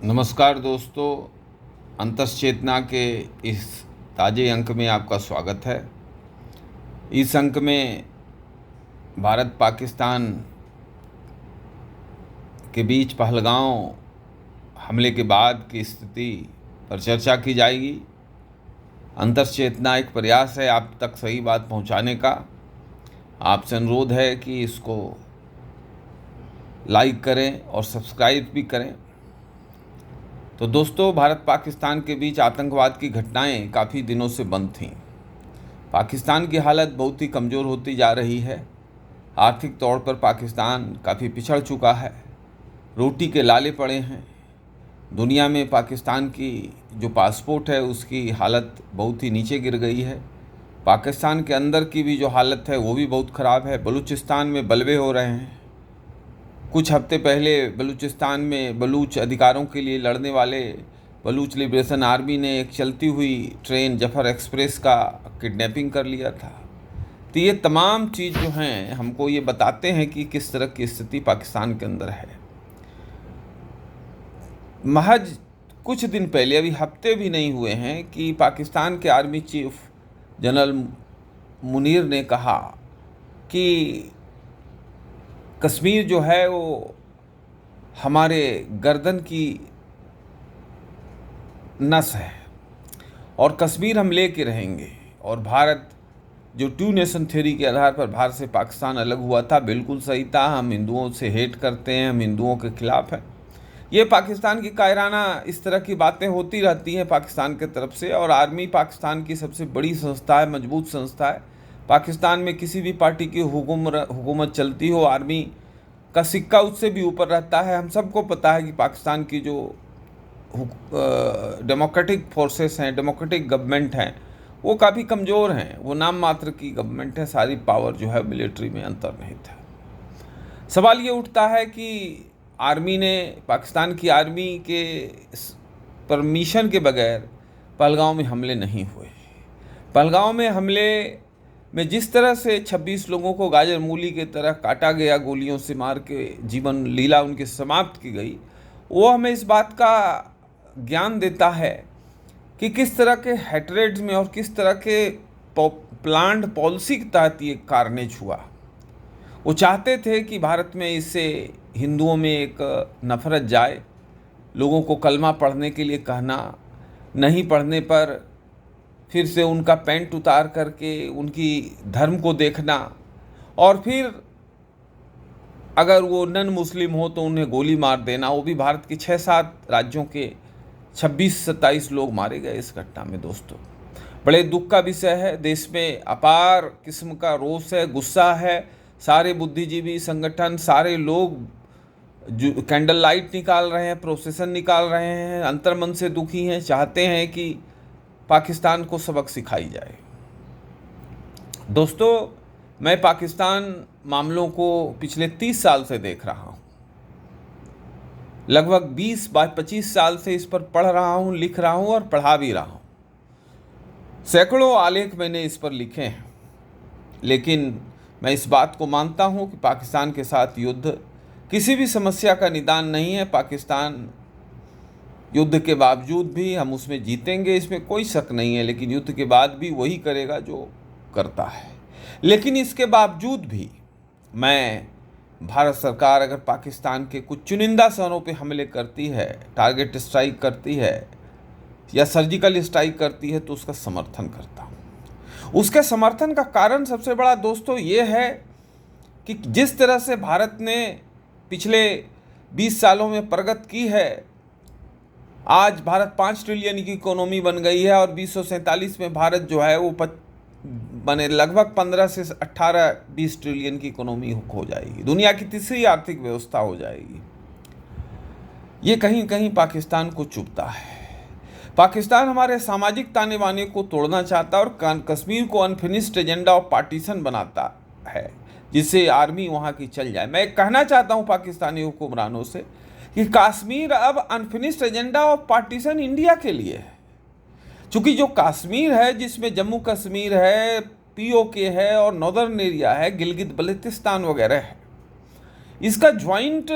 नमस्कार दोस्तों, अंतश्चेतना के इस ताज़े अंक में आपका स्वागत है। इस अंक में भारत पाकिस्तान के बीच पहलगांव हमले के बाद की स्थिति पर चर्चा की जाएगी। अंतश्चेतना एक प्रयास है आप तक सही बात पहुंचाने का। आपसे अनुरोध है कि इसको लाइक करें और सब्सक्राइब भी करें। तो दोस्तों, भारत पाकिस्तान के बीच आतंकवाद की घटनाएं काफ़ी दिनों से बंद थीं। पाकिस्तान की हालत बहुत ही कमज़ोर होती जा रही है। आर्थिक तौर पर पाकिस्तान काफ़ी पिछड़ चुका है, रोटी के लाले पड़े हैं। दुनिया में पाकिस्तान की जो पासपोर्ट है उसकी हालत बहुत ही नीचे गिर गई है। पाकिस्तान के अंदर की भी जो हालत है वो भी बहुत ख़राब है। बलूचिस्तान में बलवे हो रहे हैं। कुछ हफ्ते पहले बलूचिस्तान में बलूच अधिकारों के लिए लड़ने वाले बलूच लिबरेशन आर्मी ने एक चलती हुई ट्रेन जफर एक्सप्रेस का किडनैपिंग कर लिया था। तो ये तमाम चीज़ जो हैं हमको ये बताते हैं कि किस तरह की स्थिति पाकिस्तान के अंदर है। महज कुछ दिन पहले, अभी हफ्ते भी नहीं हुए हैं, कि पाकिस्तान के आर्मी चीफ जनरल मुनीर ने कहा कि कश्मीर जो है वो हमारे गर्दन की नस है और कश्मीर हम ले के रहेंगे। और भारत जो टू नेशन थ्योरी के आधार पर भारत से पाकिस्तान अलग हुआ था, बिल्कुल सही था। हम हिंदुओं से हेट करते हैं, हम हिंदुओं के खिलाफ हैं। ये पाकिस्तान की कायराना इस तरह की बातें होती रहती हैं पाकिस्तान की तरफ से। और आर्मी पाकिस्तान की सबसे बड़ी संस्था है, मजबूत संस्था है। पाकिस्तान में किसी भी पार्टी की हुकूमत चलती हो, आर्मी का सिक्का उससे भी ऊपर रहता है। हम सबको पता है कि पाकिस्तान की जो डेमोक्रेटिक फोर्सेस हैं, डेमोक्रेटिक गवर्नमेंट हैं, वो काफ़ी कमज़ोर हैं। वो नाम मात्र की गवर्नमेंट है। सारी पावर जो है मिलिट्री में अंतर्निहित है। सवाल ये उठता है कि आर्मी ने, पाकिस्तान की आर्मी के परमिशन के बगैर पहलगांव में हमले नहीं हुए। पहलगांव में हमले में जिस तरह से 26 लोगों को गाजर मूली की तरह काटा गया, गोलियों से मार के जीवन लीला उनकी समाप्त की गई, वो हमें इस बात का ज्ञान देता है कि किस तरह के हेट्रेड्स में और किस तरह के प्लान्ड पॉलिसी के तहत ये कारनेज हुआ। वो चाहते थे कि भारत में इससे हिंदुओं में एक नफरत जाए, लोगों को कलमा पढ़ने के लिए कहना, नहीं पढ़ने पर फिर से उनका पैंट उतार करके उनकी धर्म को देखना, और फिर अगर वो नन मुस्लिम हो तो उन्हें गोली मार देना। वो भी भारत के 6-7 राज्यों के 26-27 लोग मारे गए इस घटना में। दोस्तों, बड़े दुख का विषय है। देश में अपार किस्म का रोष है, गुस्सा है। सारे बुद्धिजीवी संगठन, सारे लोग जो कैंडल लाइट निकाल रहे हैं, प्रोसेसन निकाल रहे हैं, अंतर्मन से दुखी हैं, चाहते हैं कि पाकिस्तान को सबक सिखाई जाए। दोस्तों, मैं पाकिस्तान मामलों को पिछले 30 साल से देख रहा हूँ। लगभग 20-25 साल से इस पर पढ़ रहा हूँ, लिख रहा हूँ और पढ़ा भी रहा हूँ। सैकड़ों आलेख मैंने इस पर लिखे हैं। लेकिन मैं इस बात को मानता हूँ कि पाकिस्तान के साथ युद्ध किसी भी समस्या का निदान नहीं है। पाकिस्तान युद्ध के बावजूद भी हम उसमें जीतेंगे, इसमें कोई शक नहीं है। लेकिन युद्ध के बाद भी वही करेगा जो करता है। लेकिन इसके बावजूद भी मैं, भारत सरकार अगर पाकिस्तान के कुछ चुनिंदा शहरों पे हमले करती है, टारगेट स्ट्राइक करती है या सर्जिकल स्ट्राइक करती है, तो उसका समर्थन करता हूँ। उसके समर्थन का कारण सबसे बड़ा दोस्तों ये है कि जिस तरह से भारत ने पिछले 20 सालों में प्रगति की है, आज भारत 5 ट्रिलियन की इकोनॉमी बन गई है और 2047 में भारत जो है वो बने लगभग 15 से 18-20 ट्रिलियन की इकोनॉमी हो जाएगी। दुनिया की तीसरी आर्थिक व्यवस्था हो जाएगी। ये कहीं कहीं पाकिस्तान को चुभता है। पाकिस्तान हमारे सामाजिक ताने बाने को तोड़ना चाहता है और कश्मीर को अनफिनिश्ड एजेंडा ऑफ पार्टीशन बनाता है, जिससे आर्मी वहाँ की चल जाए। मैं कहना चाहता हूँ पाकिस्तानी हुक्मरानों से कि कश्मीर अब unfinished agenda of partition India के लिए है। चूँकि जो कश्मीर है, जिसमें जम्मू कश्मीर है, पीओके है और नॉर्दर्न एरिया है, गिलगित बल्तिस्तान वगैरह है, इसका ज्वाइंट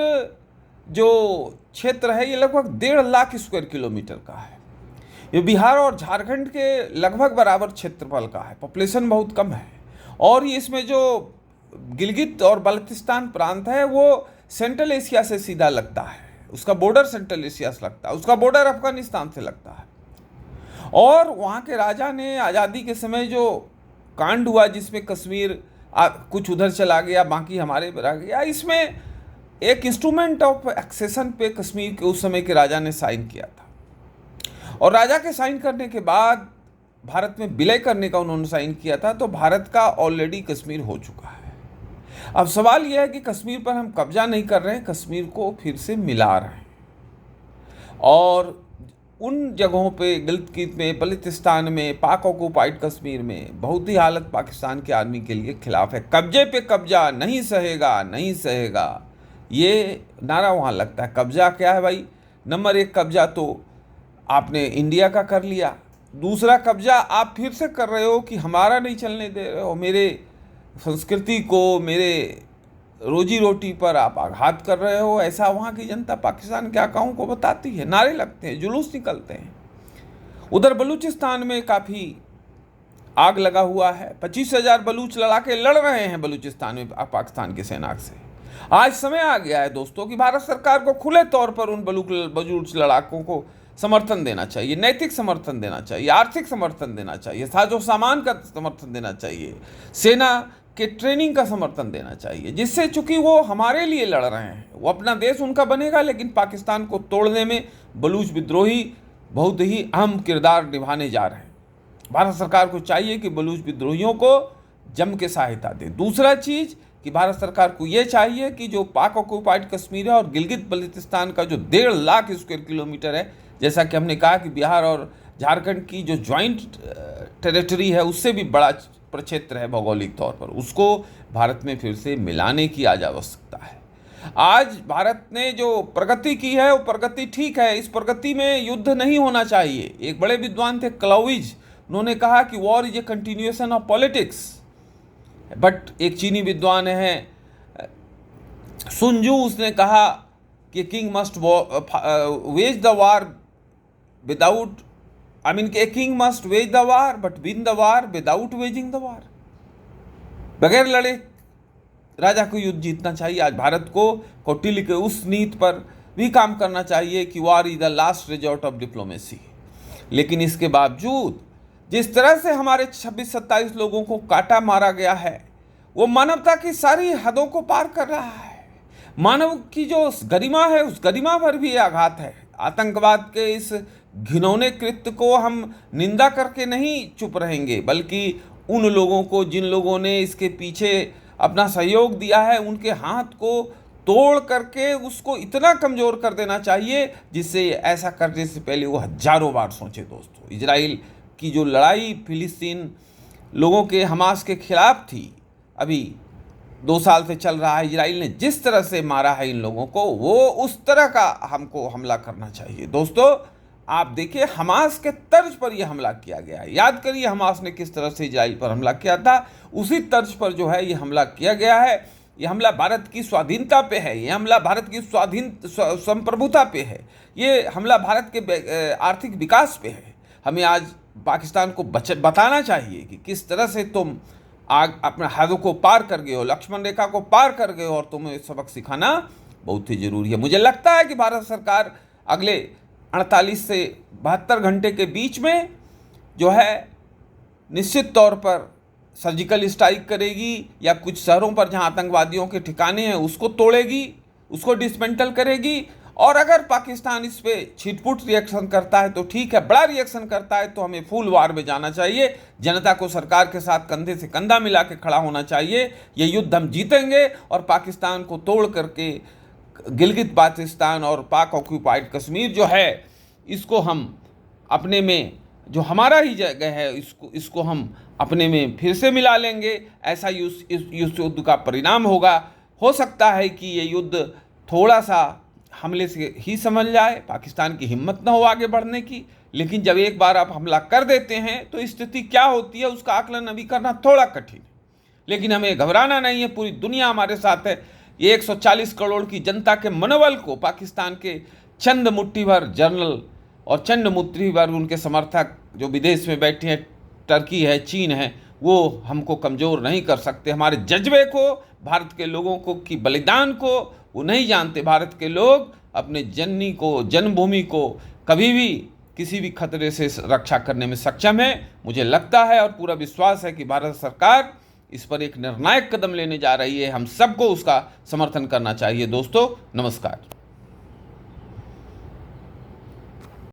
जो क्षेत्र है ये लगभग 1.5 लाख स्क्वायर किलोमीटर का है। ये बिहार और झारखंड के लगभग बराबर क्षेत्रफल का है, पॉपुलेशन बहुत कम है। और ये इसमें जो गिलगित और बल्तिस्तान प्रांत है वो सेंट्रल एशिया से सीधा लगता है, उसका बॉर्डर सेंट्रल एशिया से लगता है, उसका बॉर्डर अफगानिस्तान से लगता है। और वहाँ के राजा ने आज़ादी के समय जो कांड हुआ जिसमें कश्मीर कुछ उधर चला गया, बाकी हमारे रह गया, इसमें एक इंस्ट्रूमेंट ऑफ एक्सेशन पे कश्मीर के उस समय के राजा ने साइन किया था। और राजा के साइन करने के बाद भारत में विलय करने का उन्होंने साइन किया था, तो भारत का ऑलरेडी कश्मीर हो चुका है। अब सवाल यह है कि कश्मीर पर हम कब्जा नहीं कर रहे हैं, कश्मीर को फिर से मिला रहे हैं। और उन जगहों पे गिलगित में, बल्तिस्तान में, पाक ऑक्युपाइड कश्मीर में बहुत ही हालत पाकिस्तान के आर्मी के लिए खिलाफ है। कब्जे पे कब्जा, नहीं सहेगा, नहीं सहेगा, ये नारा वहाँ लगता है। कब्जा क्या है भाई? नंबर 1 कब्जा तो आपने इंडिया का कर लिया, दूसरा कब्जा आप फिर से कर रहे हो कि हमारा नहीं चलने दे रहे हो, मेरे संस्कृति को, मेरे रोजी रोटी पर आप आघात कर रहे हो। ऐसा वहाँ की जनता पाकिस्तान के आकाओं को बताती है, नारे लगते हैं, जुलूस निकलते हैं। उधर बलूचिस्तान में काफ़ी आग लगा हुआ है, 25,000 बलूच लड़ाके लड़ रहे हैं बलूचिस्तान में पाकिस्तान की सेना से। आज समय आ गया है दोस्तों कि भारत सरकार को खुले तौर पर उन बलूच लड़ाकों को समर्थन देना चाहिए, नैतिक समर्थन देना चाहिए, आर्थिक समर्थन देना चाहिए, साजो सामान का समर्थन देना चाहिए, सेना के ट्रेनिंग का समर्थन देना चाहिए, जिससे चूंकि वो हमारे लिए लड़ रहे हैं, वो अपना देश उनका बनेगा, लेकिन पाकिस्तान को तोड़ने में बलूच विद्रोही बहुत ही अहम किरदार निभाने जा रहे हैं। भारत सरकार को चाहिए कि बलूच विद्रोहियों को जम के सहायता दे। दूसरा चीज़ कि भारत सरकार को ये चाहिए कि जो पाक ऑक्युपाइड कश्मीर है और गिलगित बल्तिस्तान का जो 1.5 लाख स्क्वायर किलोमीटर है, जैसा कि हमने कहा कि बिहार और झारखंड की जो ज्वाइंट टेरिटरी है उससे भी बड़ा प्रक्षेत्र है भौगोलिक तौर पर, उसको भारत में फिर से मिलाने की आज आवश्यकता है। आज भारत ने जो प्रगति की है वो प्रगति ठीक है, इस प्रगति में युद्ध नहीं होना चाहिए। एक बड़े विद्वान थे क्लाउइज, उन्होंने कहा कि war is a continuation of politics. But एक चीनी विद्वान है सुन जू, उसने कहा कि king must wage the war without a king must wage the war but win the war without waging the war. बगैर लड़े राजा को युद्ध जीतना चाहिए। आज भारत को कौटिल्य के उस नीति पर भी काम करना चाहिए कि वार is the last resort of diplomacy. लेकिन इसके बावजूद जिस तरह से हमारे 26-27 लोगों को काटा मारा गया है, वो मानवता की सारी हदों को पार कर रहा है। मानव की जो गरिमा है उस गरिमा पर भी आघात है। आतंकवाद के इस घिनौने कृत्य को हम निंदा करके नहीं चुप रहेंगे, बल्कि उन लोगों को जिन लोगों ने इसके पीछे अपना सहयोग दिया है उनके हाथ को तोड़ करके उसको इतना कमज़ोर कर देना चाहिए जिससे ऐसा करने से पहले वो हजारों बार सोचे। दोस्तों, इजराइल की जो लड़ाई फिलिस्तीन लोगों के हमास के खिलाफ थी, अभी 2 साल से चल रहा है। इजराइल ने जिस तरह से मारा है इन लोगों को, वो उस तरह का हमको हमला करना चाहिए। दोस्तों, आप देखिए हमास के तर्ज पर यह हमला किया गया है। याद करिए हमास ने किस तरह से इजराइल पर हमला किया था, उसी तर्ज पर जो है ये हमला किया गया है। ये हमला भारत की स्वाधीनता पे है, ये हमला भारत की संप्रभुता पे है, ये हमला भारत के आर्थिक विकास पे है। हमें आज पाकिस्तान को बताना चाहिए कि किस तरह से तुम अपने हदों को पार कर गए हो, लक्ष्मण रेखा को पार कर गए हो, और तुम्हें सबक सिखाना बहुत ही ज़रूरी है। मुझे लगता है कि भारत सरकार अगले 48 से 72 घंटे के बीच में जो है निश्चित तौर पर सर्जिकल स्ट्राइक करेगी, या कुछ शहरों पर जहां आतंकवादियों के ठिकाने हैं उसको तोड़ेगी, उसको डिसमेंटल करेगी। और अगर पाकिस्तान इस पे छिटपुट रिएक्शन करता है तो ठीक है, बड़ा रिएक्शन करता है तो हमें फुल वार में जाना चाहिए। जनता को सरकार के साथ कंधे से कंधा मिला के खड़ा होना चाहिए। ये युद्ध हम जीतेंगे और पाकिस्तान को तोड़ करके गिलगित बाल्तिस्तान और पाक ऑक्युपाइड कश्मीर जो है इसको हम अपने में, जो हमारा ही जगह है, इसको हम अपने में फिर से मिला लेंगे। ऐसा इस युद्ध का परिणाम होगा। हो सकता है कि ये युद्ध थोड़ा सा हमले से ही समझ जाए, पाकिस्तान की हिम्मत ना हो आगे बढ़ने की, लेकिन जब एक बार आप हमला कर देते हैं तो स्थिति क्या होती है उसका आकलन अभी करना थोड़ा कठिन है। लेकिन हमें घबराना नहीं है, पूरी दुनिया हमारे साथ है। ये 140 करोड़ की जनता के मनोबल को पाकिस्तान के चंद मुट्ठी भर जनरल और चंद मुट्ठी भर उनके समर्थक जो विदेश में बैठे हैं, टर्की है, चीन है, वो हमको कमज़ोर नहीं कर सकते। हमारे जज्बे को, भारत के लोगों को की बलिदान को वो नहीं जानते। भारत के लोग अपने जननी को, जन्मभूमि को कभी भी किसी भी खतरे से रक्षा करने में सक्षम है। मुझे लगता है और पूरा विश्वास है कि भारत सरकार इस पर एक निर्णायक कदम लेने जा रही है। हम सबको उसका समर्थन करना चाहिए। दोस्तों, नमस्कार।